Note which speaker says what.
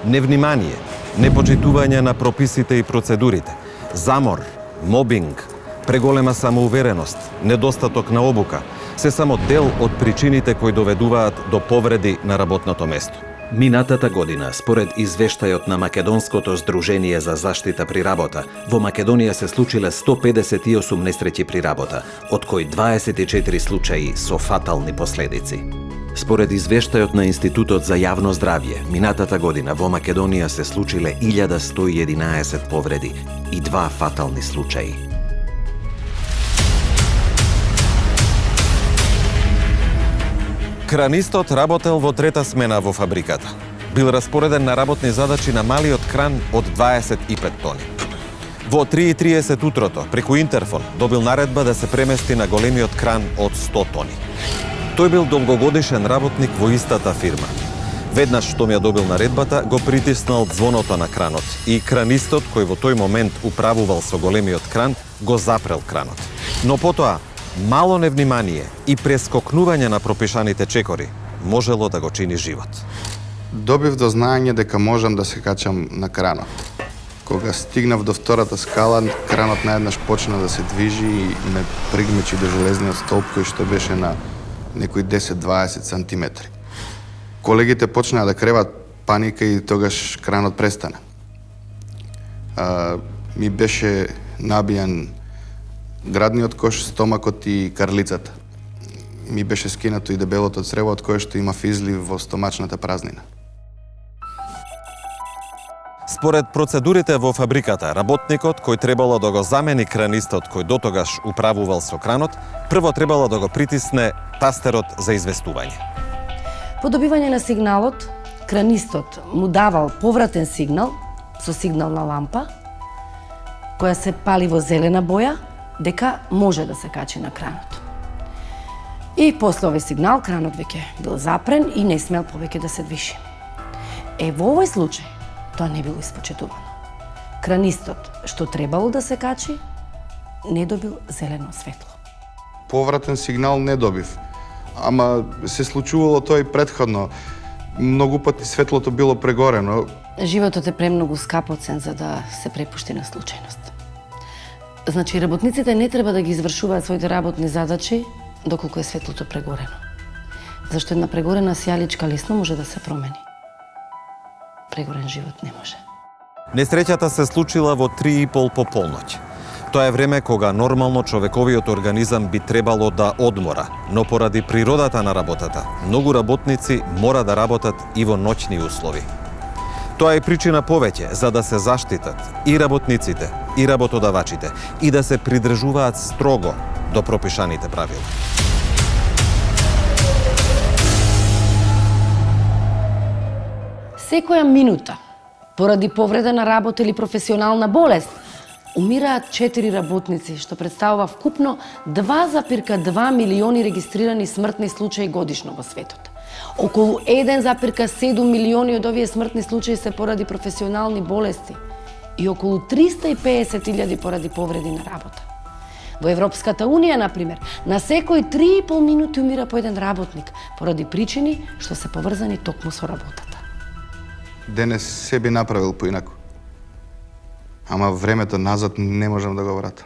Speaker 1: Невнимание, непочитување на прописите и процедурите, замор, мобинг, преголема самоувереност, недостаток на обука, се само дел од причините кои доведуваат до повреди на работното место.
Speaker 2: Минатата година, според извештајот на Македонското здружение за заштита при работа, во Македонија се случиле 158 несреќи при работа, од кои 24 случаи со фатални последици. Според извештајот на Институтот за јавно здравје, минатата година во Македонија се случиле 1111 повреди и 2 фатални случаи.
Speaker 1: Кранистот работел во трета смена во фабриката. Бил распореден на работни задачи на малиот кран од 25 тони. Во 3:30 утрото, преку интерфон, добил наредба да се премести на големиот кран од 100 тони. Тој бил долгогодишен работник во истата фирма. Веднаш што ја добил наредбата, го притиснал звоното на кранот и кранистот, кој во тој момент управувал со големиот кран, го запрел кранот. Но потоа, мало невнимание и прескокнување на пропишаните чекори можело да го чини живот.
Speaker 3: Добив до знаење дека можам да се качам на кранот. Кога стигнав до втората скала, кранот наеднаш почна да се движи и ме пригмечи до железниот столб кој што беше на некои 10-20 сантиметри. Колегите почнаа да креват паника и тогаш кранот престана. Ми беше набијан градниот кош, стомакот и карлицата. Ми беше скинато и дебелото црево од кое што има излив во стомачната празнина.
Speaker 1: Според процедурите во фабриката, работникот кој требало да го замени кранистот кој дотогаш управувал со кранот, прво требало да го притисне тастерот за известување.
Speaker 4: По добивање на сигналот, кранистот му давал повратен сигнал со сигнална лампа, која се пали во зелена боја, дека може да се качи на кранот. И после овој сигнал, кранот веќе бил запрен и не смел повеќе да се движи. Во овој случај, тоа не било испочитувано. Кранистот, што требало да се качи, не добил зелено светло.
Speaker 3: Повратен сигнал не добив, ама се случувало тоа и претходно. Многу пати светлото било прегорено.
Speaker 4: Животот е премногу скапоцен за да се препушти на случајност. Значи, работниците не треба да ги извршуваат своите работни задачи доколку е светлото прегорено. Зашто една прегорена сијаличка лесно може да се промени. Прегорен живот не може.
Speaker 1: Несреќата се случила во 3:30 по полноќ. Тоа е време кога нормално човековиот организам би требало да одмора, но поради природата на работата, многу работници мора да работат и во ноќни услови. Тоа е причина повеќе за да се заштитат и работниците, и работодавачите, и да се придржуваат строго до пропишаните правила.
Speaker 4: Секоја минута, поради повреда на работа или професионална болест, умираат 4 работници, што представува вкупно 2,2 милиони регистрирани смртни случаи годишно во светот. Околу 1,7 милиони од овие смртни случаи се поради професионални болести и околу 350.000 поради повреди на работа. Во Европската Унија, например, на секои 3,5 минути умира по еден работник поради причини што се поврзани токму со работата.
Speaker 3: Денес се би направил поинаку. Ама времето назад не можам да го вратам.